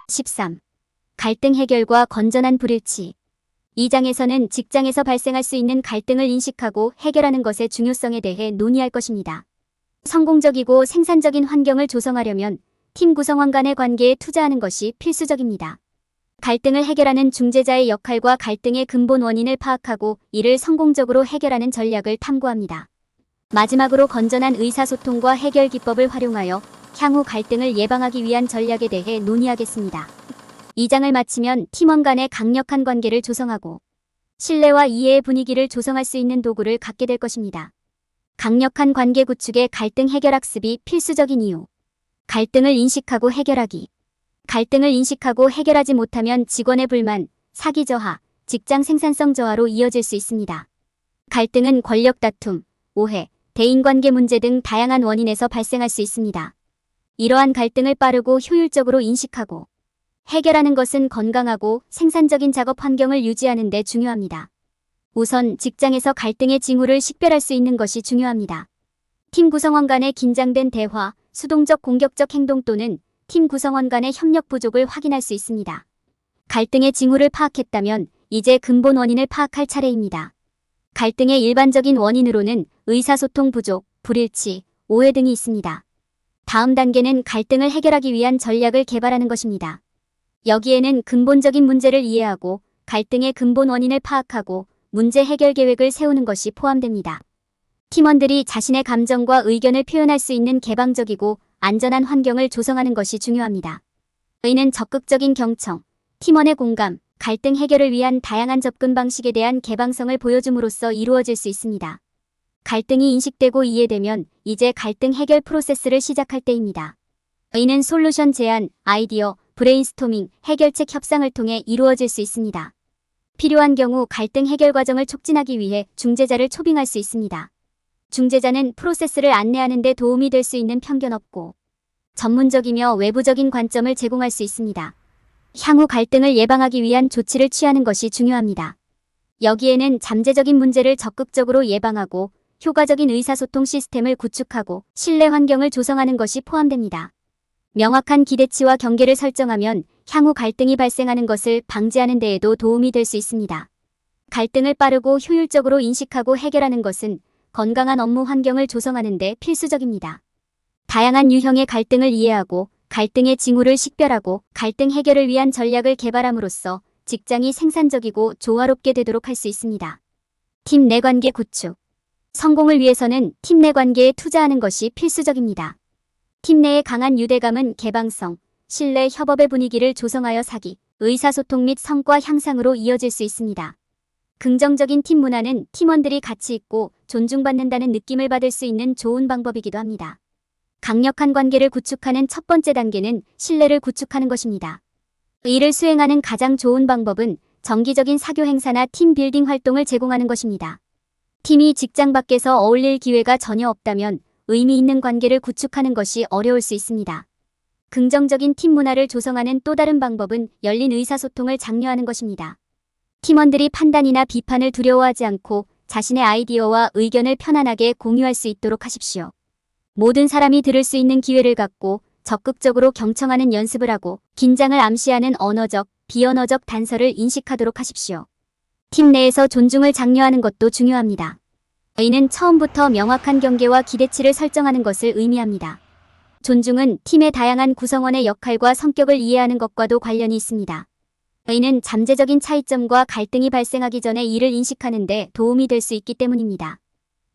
13. 갈등 해결과 건전한 불일치. 이 장에서는 직장에서 발생할 수 있는 갈등을 인식하고 해결하는 것의 중요성에 대해 논의할 것입니다. 성공적이고 생산적인 환경을 조성하려면 팀 구성원 간의 관계에 투자하는 것이 필수적입니다. 갈등을 해결하는 중재자의 역할과 갈등의 근본 원인을 파악하고 이를 성공적으로 해결하는 전략을 탐구합니다. 마지막으로 건전한 의사소통과 해결 기법을 활용하여 향후 갈등을 예방하기 위한 전략에 대해 논의하겠습니다. 이 장을 마치면 팀원 간의 강력한 관계를 조성하고 신뢰와 이해의 분위기를 조성할 수 있는 도구를 갖게 될 것입니다. 강력한 관계 구축에 갈등 해결 학습이 필수적인 이유. 갈등을 인식하고 해결하기. 갈등을 인식하고 해결하지 못하면 직원의 불만, 사기 저하, 직장 생산성 저하로 이어질 수 있습니다. 갈등은 권력 다툼, 오해, 대인관계 문제 등 다양한 원인에서 발생할 수 있습니다. 이러한 갈등을 빠르고 효율적으로 인식하고 해결하는 것은 건강하고 생산적인 작업 환경을 유지하는 데 중요합니다. 우선 직장에서 갈등의 징후를 식별할 수 있는 것이 중요합니다. 팀 구성원 간의 긴장된 대화, 수동적 공격적 행동 또는 팀 구성원 간의 협력 부족을 확인할 수 있습니다. 갈등의 징후를 파악했다면 이제 근본 원인을 파악할 차례입니다. 갈등의 일반적인 원인으로는 의사소통 부족, 불일치, 오해 등이 있습니다. 다음 단계는 갈등을 해결하기 위한 전략을 개발하는 것입니다. 여기에는 근본적인 문제를 이해하고 갈등의 근본 원인을 파악하고 문제 해결 계획을 세우는 것이 포함됩니다. 팀원들이 자신의 감정과 의견을 표현할 수 있는 개방적이고 안전한 환경을 조성하는 것이 중요합니다. 이는 적극적인 경청, 팀원의 공감, 갈등 해결을 위한 다양한 접근 방식에 대한 개방성을 보여줌으로써 이루어질 수 있습니다. 갈등이 인식되고 이해되면 이제 갈등 해결 프로세스를 시작할 때입니다. 이는 솔루션 제안, 아이디어, 브레인스토밍, 해결책 협상을 통해 이루어질 수 있습니다. 필요한 경우 갈등 해결 과정을 촉진하기 위해 중재자를 초빙할 수 있습니다. 중재자는 프로세스를 안내하는 데 도움이 될 수 있는 편견 없고 전문적이며 외부적인 관점을 제공할 수 있습니다. 향후 갈등을 예방하기 위한 조치를 취하는 것이 중요합니다. 여기에는 잠재적인 문제를 적극적으로 예방하고 효과적인 의사소통 시스템을 구축하고 신뢰 환경을 조성하는 것이 포함됩니다. 명확한 기대치와 경계를 설정하면 향후 갈등이 발생하는 것을 방지하는 데에도 도움이 될 수 있습니다. 갈등을 빠르고 효율적으로 인식하고 해결하는 것은 건강한 업무 환경을 조성하는 데 필수적입니다. 다양한 유형의 갈등을 이해하고 갈등의 징후를 식별하고 갈등 해결을 위한 전략을 개발함으로써 직장이 생산적이고 조화롭게 되도록 할 수 있습니다. 팀 내 관계 구축. 성공을 위해서는 팀 내 관계에 투자하는 것이 필수적입니다. 팀 내의 강한 유대감은 개방성, 신뢰, 협업의 분위기를 조성하여 사기, 의사소통 및 성과 향상으로 이어질 수 있습니다. 긍정적인 팀 문화는 팀원들이 가치 있고 존중받는다는 느낌을 받을 수 있는 좋은 방법이기도 합니다. 강력한 관계를 구축하는 첫 번째 단계는 신뢰를 구축하는 것입니다. 이를 수행하는 가장 좋은 방법은 정기적인 사교 행사나 팀 빌딩 활동을 제공하는 것입니다. 팀이 직장 밖에서 어울릴 기회가 전혀 없다면 의미 있는 관계를 구축하는 것이 어려울 수 있습니다. 긍정적인 팀 문화를 조성하는 또 다른 방법은 열린 의사소통을 장려하는 것입니다. 팀원들이 판단이나 비판을 두려워하지 않고 자신의 아이디어와 의견을 편안하게 공유할 수 있도록 하십시오. 모든 사람이 들을 수 있는 기회를 갖고 적극적으로 경청하는 연습을 하고 긴장을 암시하는 언어적, 비언어적 단서를 인식하도록 하십시오. 팀 내에서 존중을 장려하는 것도 중요합니다. 이는 처음부터 명확한 경계와 기대치를 설정하는 것을 의미합니다. 존중은 팀의 다양한 구성원의 역할과 성격을 이해하는 것과도 관련이 있습니다. 이는 잠재적인 차이점과 갈등이 발생하기 전에 이를 인식하는 데 도움이 될 수 있기 때문입니다.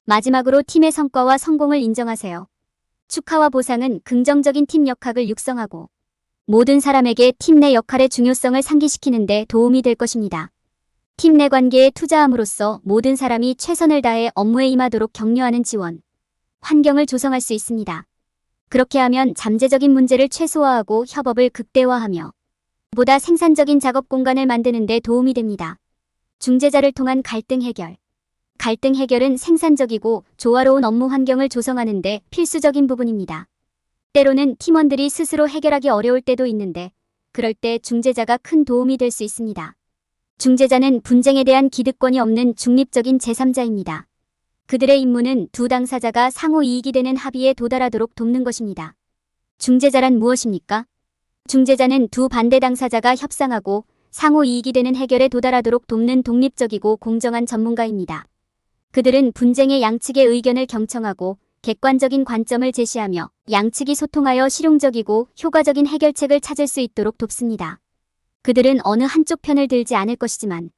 마지막으로 팀의 성과와 성공을 인정하세요. 축하와 보상은 긍정적인 팀 역학을 육성하고 모든 사람에게 팀 내 역할의 중요성을 상기시키는 데 도움이 될 것입니다. 팀 내 관계에 투자함으로써 모든 사람이 최선을 다해 업무에 임하도록 격려하는 지원, 환경을 조성할 수 있습니다. 그렇게 하면 잠재적인 문제를 최소화하고 협업을 극대화하며 보다 생산적인 작업 공간을 만드는 데 도움이 됩니다. 중재자를 통한 갈등 해결. 갈등 해결은 생산적이고 조화로운 업무 환경을 조성하는 데 필수적인 부분입니다. 때로는 팀원들이 스스로 해결하기 어려울 때도 있는데 그럴 때 중재자가 큰 도움이 될 수 있습니다. 중재자는 분쟁에 대한 기득권이 없는 중립적인 제3자입니다. 그들의 임무는 두 당사자가 상호 이익이 되는 합의에 도달하도록 돕는 것입니다. 중재자란 무엇입니까? 중재자는 두 반대 당사자가 협상하고 상호 이익이 되는 해결에 도달하도록 돕는 독립적이고 공정한 전문가입니다. 그들은 분쟁의 양측의 의견을 경청하고 객관적인 관점을 제시하며 양측이 소통하여 실용적이고 효과적인 해결책을 찾을 수 있도록 돕습니다. 그들은 어느 한쪽 편을 들지 않을 것이지만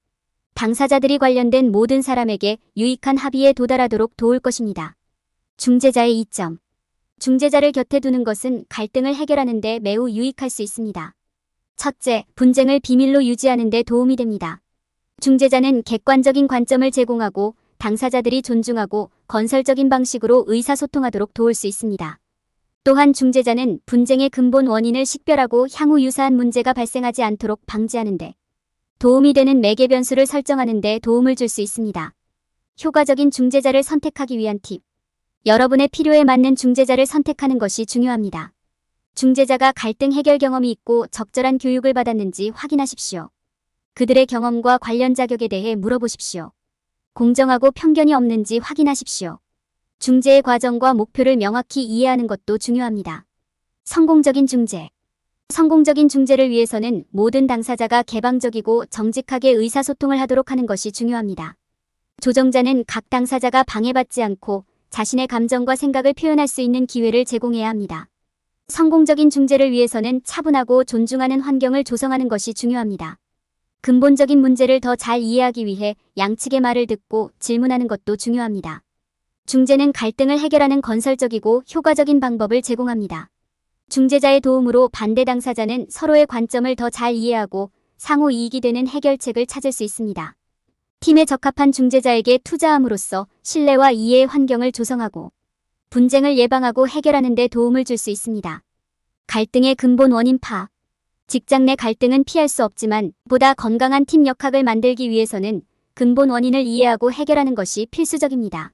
당사자들이 관련된 모든 사람에게 유익한 합의에 도달하도록 도울 것입니다. 중재자의 이점. 중재자를 곁에 두는 것은 갈등을 해결하는 데 매우 유익할 수 있습니다. 첫째, 분쟁을 비밀로 유지하는 데 도움이 됩니다. 중재자는 객관적인 관점을 제공하고 당사자들이 존중하고 건설적인 방식으로 의사소통하도록 도울 수 있습니다. 또한 중재자는 분쟁의 근본 원인을 식별하고 향후 유사한 문제가 발생하지 않도록 방지하는 데 도움이 되는 매개 변수를 설정하는 데 도움을 줄 수 있습니다. 효과적인 중재자를 선택하기 위한 팁. 여러분의 필요에 맞는 중재자를 선택하는 것이 중요합니다. 중재자가 갈등 해결 경험이 있고 적절한 교육을 받았는지 확인하십시오. 그들의 경험과 관련 자격에 대해 물어보십시오. 공정하고 편견이 없는지 확인하십시오. 중재의 과정과 목표를 명확히 이해하는 것도 중요합니다. 성공적인 중재. 성공적인 중재를 위해서는 모든 당사자가 개방적이고 정직하게 의사소통을 하도록 하는 것이 중요합니다. 조정자는 각 당사자가 방해받지 않고 자신의 감정과 생각을 표현할 수 있는 기회를 제공해야 합니다. 성공적인 중재를 위해서는 차분하고 존중하는 환경을 조성하는 것이 중요합니다. 근본적인 문제를 더 잘 이해하기 위해 양측의 말을 듣고 질문하는 것도 중요합니다. 중재는 갈등을 해결하는 건설적이고 효과적인 방법을 제공합니다. 중재자의 도움으로 반대 당사자는 서로의 관점을 더 잘 이해하고 상호 이익이 되는 해결책을 찾을 수 있습니다. 팀에 적합한 중재자에게 투자함으로써 신뢰와 이해의 환경을 조성하고 분쟁을 예방하고 해결하는 데 도움을 줄 수 있습니다. 갈등의 근본 원인 파악. 직장 내 갈등은 피할 수 없지만 보다 건강한 팀 역학을 만들기 위해서는 근본 원인을 이해하고 해결하는 것이 필수적입니다.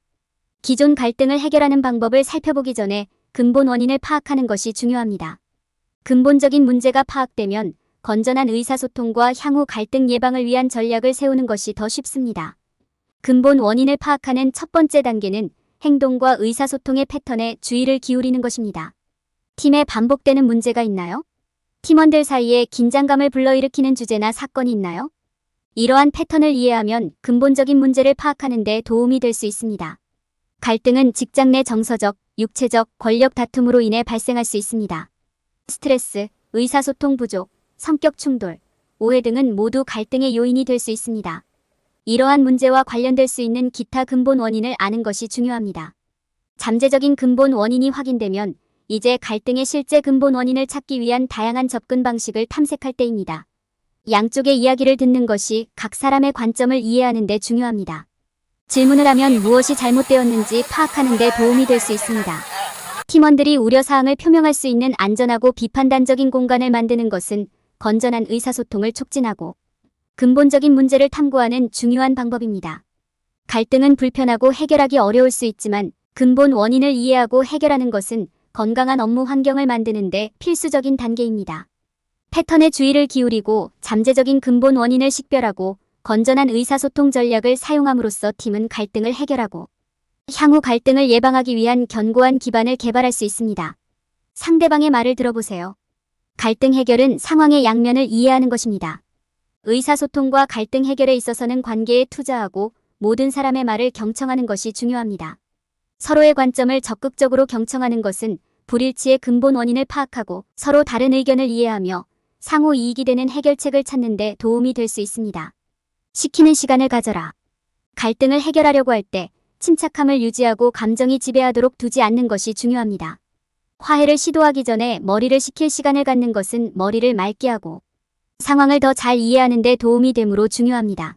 기존 갈등을 해결하는 방법을 살펴보기 전에 근본 원인을 파악하는 것이 중요합니다. 근본적인 문제가 파악되면 건전한 의사소통과 향후 갈등 예방을 위한 전략을 세우는 것이 더 쉽습니다. 근본 원인을 파악하는 첫 번째 단계는 행동과 의사소통의 패턴에 주의를 기울이는 것입니다. 팀에 반복되는 문제가 있나요? 팀원들 사이에 긴장감을 불러일으키는 주제나 사건이 있나요? 이러한 패턴을 이해하면 근본적인 문제를 파악하는 데 도움이 될 수 있습니다. 갈등은 직장 내 정서적, 육체적, 권력 다툼으로 인해 발생할 수 있습니다. 스트레스, 의사소통 부족, 성격 충돌, 오해 등은 모두 갈등의 요인이 될 수 있습니다. 이러한 문제와 관련될 수 있는 기타 근본 원인을 아는 것이 중요합니다. 잠재적인 근본 원인이 확인되면 이제 갈등의 실제 근본 원인을 찾기 위한 다양한 접근 방식을 탐색할 때입니다. 양쪽의 이야기를 듣는 것이 각 사람의 관점을 이해하는 데 중요합니다. 질문을 하면 무엇이 잘못되었는지 파악하는 데 도움이 될 수 있습니다. 팀원들이 우려사항을 표명할 수 있는 안전하고 비판단적인 공간을 만드는 것은 건전한 의사소통을 촉진하고 근본적인 문제를 탐구하는 중요한 방법입니다. 갈등은 불편하고 해결하기 어려울 수 있지만 근본 원인을 이해하고 해결하는 것은 건강한 업무 환경을 만드는 데 필수적인 단계입니다. 패턴에 주의를 기울이고 잠재적인 근본 원인을 식별하고 건전한 의사소통 전략을 사용함으로써 팀은 갈등을 해결하고 향후 갈등을 예방하기 위한 견고한 기반을 개발할 수 있습니다. 상대방의 말을 들어보세요. 갈등 해결은 상황의 양면을 이해하는 것입니다. 의사소통과 갈등 해결에 있어서는 관계에 투자하고 모든 사람의 말을 경청하는 것이 중요합니다. 서로의 관점을 적극적으로 경청하는 것은 불일치의 근본 원인을 파악하고 서로 다른 의견을 이해하며 상호 이익이 되는 해결책을 찾는 데 도움이 될 수 있습니다. 시키는 시간을 가져라. 갈등을 해결하려고 할 때 침착함을 유지하고 감정이 지배하도록 두지 않는 것이 중요합니다. 화해를 시도하기 전에 머리를 식힐 시간을 갖는 것은 머리를 맑게 하고 상황을 더 잘 이해하는 데 도움이 되므로 중요합니다.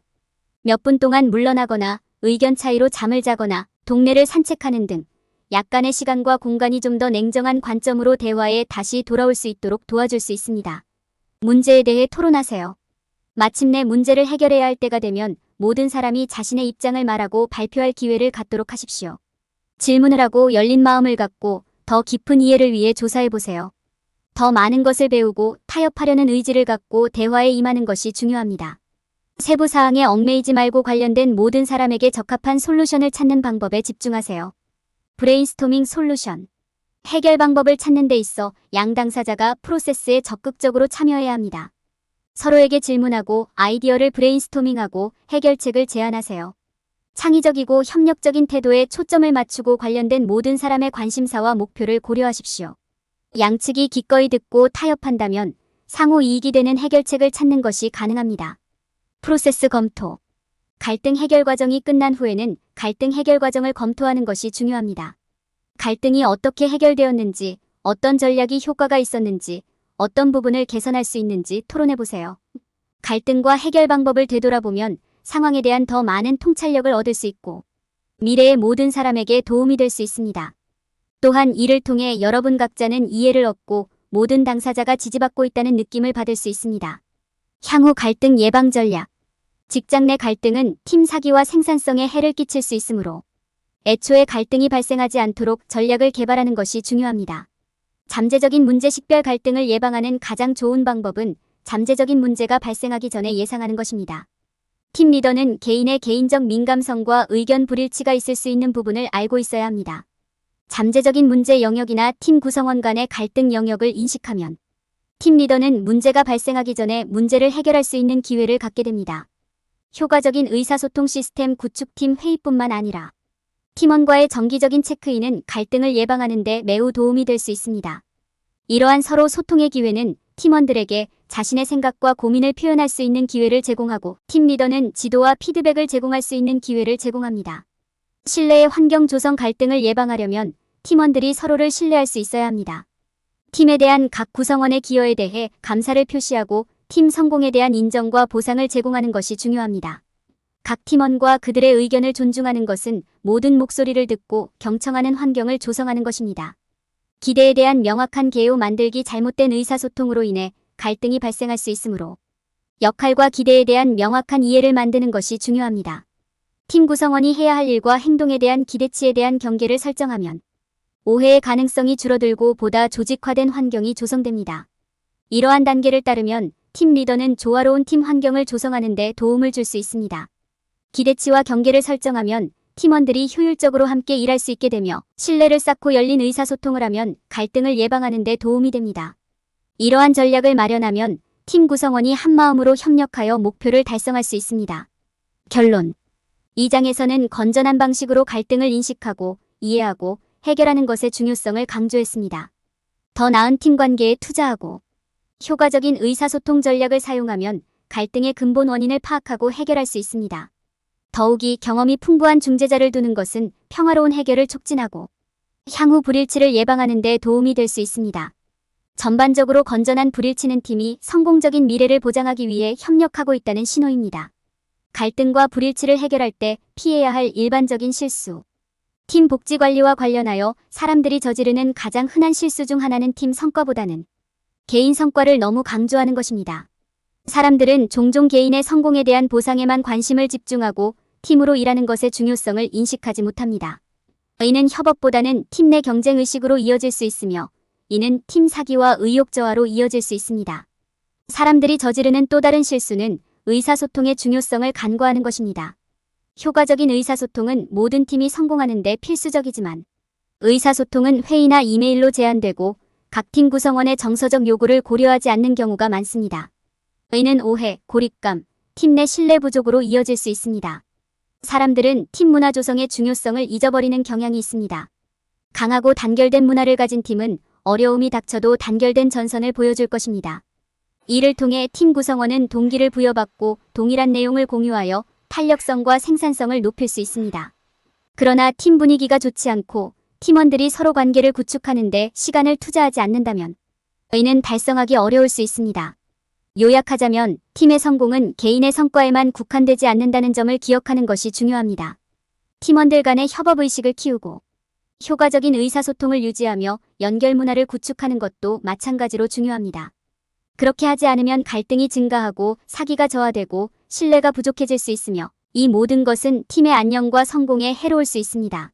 몇 분 동안 물러나거나 의견 차이로 잠을 자거나 동네를 산책하는 등 약간의 시간과 공간이 좀 더 냉정한 관점으로 대화에 다시 돌아올 수 있도록 도와줄 수 있습니다. 문제에 대해 토론하세요. 마침내 문제를 해결해야 할 때가 되면 모든 사람이 자신의 입장을 말하고 발표할 기회를 갖도록 하십시오. 질문을 하고 열린 마음을 갖고 더 깊은 이해를 위해 조사해보세요. 더 많은 것을 배우고 타협하려는 의지를 갖고 대화에 임하는 것이 중요합니다. 세부 사항에 얽매이지 말고 관련된 모든 사람에게 적합한 솔루션을 찾는 방법에 집중하세요. 브레인스토밍 솔루션. 해결 방법을 찾는 데 있어 양 당사자가 프로세스에 적극적으로 참여해야 합니다. 서로에게 질문하고 아이디어를 브레인스토밍하고 해결책을 제안하세요. 창의적이고 협력적인 태도에 초점을 맞추고 관련된 모든 사람의 관심사와 목표를 고려하십시오. 양측이 기꺼이 듣고 타협한다면 상호 이익이 되는 해결책을 찾는 것이 가능합니다. 프로세스 검토. 갈등 해결 과정이 끝난 후에는 갈등 해결 과정을 검토하는 것이 중요합니다. 갈등이 어떻게 해결되었는지, 어떤 전략이 효과가 있었는지, 어떤 부분을 개선할 수 있는지 토론해보세요. 갈등과 해결 방법을 되돌아보면 상황에 대한 더 많은 통찰력을 얻을 수 있고 미래의 모든 사람에게 도움이 될 수 있습니다. 또한 이를 통해 여러분 각자는 이해를 얻고 모든 당사자가 지지받고 있다는 느낌을 받을 수 있습니다. 향후 갈등 예방 전략. 직장 내 갈등은 팀 사기와 생산성에 해를 끼칠 수 있으므로 애초에 갈등이 발생하지 않도록 전략을 개발하는 것이 중요합니다. 잠재적인 문제 식별 갈등을 예방하는 가장 좋은 방법은 잠재적인 문제가 발생하기 전에 예상하는 것입니다. 팀 리더는 개인의 개인적 민감성과 의견 불일치가 있을 수 있는 부분을 알고 있어야 합니다. 잠재적인 문제 영역이나 팀 구성원 간의 갈등 영역을 인식하면 팀 리더는 문제가 발생하기 전에 문제를 해결할 수 있는 기회를 갖게 됩니다. 효과적인 의사소통 시스템 구축팀 회의뿐만 아니라 팀원과의 정기적인 체크인은 갈등을 예방하는 데 매우 도움이 될 수 있습니다. 이러한 서로 소통의 기회는 팀원들에게 자신의 생각과 고민을 표현할 수 있는 기회를 제공하고 팀 리더는 지도와 피드백을 제공할 수 있는 기회를 제공합니다. 신뢰의 환경 조성. 갈등을 예방하려면 팀원들이 서로를 신뢰할 수 있어야 합니다. 팀에 대한 각 구성원의 기여에 대해 감사를 표시하고 팀 성공에 대한 인정과 보상을 제공하는 것이 중요합니다. 각 팀원과 그들의 의견을 존중하는 것은 모든 목소리를 듣고 경청하는 환경을 조성하는 것입니다. 기대에 대한 명확한 개요 만들기. 잘못된 의사소통으로 인해 갈등이 발생할 수 있으므로 역할과 기대에 대한 명확한 이해를 만드는 것이 중요합니다. 팀 구성원이 해야 할 일과 행동에 대한 기대치에 대한 경계를 설정하면 오해의 가능성이 줄어들고 보다 조직화된 환경이 조성됩니다. 이러한 단계를 따르면 팀 리더는 조화로운 팀 환경을 조성하는 데 도움을 줄 수 있습니다. 기대치와 경계를 설정하면 팀원들이 효율적으로 함께 일할 수 있게 되며 신뢰를 쌓고 열린 의사소통을 하면 갈등을 예방하는 데 도움이 됩니다. 이러한 전략을 마련하면 팀 구성원이 한마음으로 협력하여 목표를 달성할 수 있습니다. 결론. 이 장에서는 건전한 방식으로 갈등을 인식하고 이해하고 해결하는 것의 중요성을 강조했습니다. 더 나은 팀 관계에 투자하고 효과적인 의사소통 전략을 사용하면 갈등의 근본 원인을 파악하고 해결할 수 있습니다. 더욱이 경험이 풍부한 중재자를 두는 것은 평화로운 해결을 촉진하고 향후 불일치를 예방하는 데 도움이 될 수 있습니다. 전반적으로 건전한 불일치는 팀이 성공적인 미래를 보장하기 위해 협력하고 있다는 신호입니다. 갈등과 불일치를 해결할 때 피해야 할 일반적인 실수. 팀 복지 관리와 관련하여 사람들이 저지르는 가장 흔한 실수 중 하나는 팀 성과보다는 개인 성과를 너무 강조하는 것입니다. 사람들은 종종 개인의 성공에 대한 보상에만 관심을 집중하고 팀으로 일하는 것의 중요성을 인식하지 못합니다. 이는 협업보다는 팀 내 경쟁의식으로 이어질 수 있으며 이는 팀 사기와 의욕 저하로 이어질 수 있습니다. 사람들이 저지르는 또 다른 실수는 의사소통의 중요성을 간과하는 것입니다. 효과적인 의사소통은 모든 팀이 성공하는 데 필수적이지만 의사소통은 회의나 이메일로 제한되고 각 팀 구성원의 정서적 요구를 고려하지 않는 경우가 많습니다. 이는 오해, 고립감, 팀 내 신뢰 부족으로 이어질 수 있습니다. 사람들은 팀 문화 조성의 중요성을 잊어버리는 경향이 있습니다. 강하고 단결된 문화를 가진 팀은 어려움이 닥쳐도 단결된 전선을 보여줄 것입니다. 이를 통해 팀 구성원은 동기를 부여받고 동일한 내용을 공유하여 탄력성과 생산성을 높일 수 있습니다. 그러나 팀 분위기가 좋지 않고 팀원들이 서로 관계를 구축하는 데 시간을 투자하지 않는다면 이는 달성하기 어려울 수 있습니다. 요약하자면 팀의 성공은 개인의 성과에만 국한되지 않는다는 점을 기억하는 것이 중요합니다. 팀원들 간의 협업의식을 키우고 효과적인 의사소통을 유지하며 연결 문화를 구축하는 것도 마찬가지로 중요합니다. 그렇게 하지 않으면 갈등이 증가하고 사기가 저하되고 신뢰가 부족해질 수 있으며 이 모든 것은 팀의 안녕과 성공에 해로울 수 있습니다.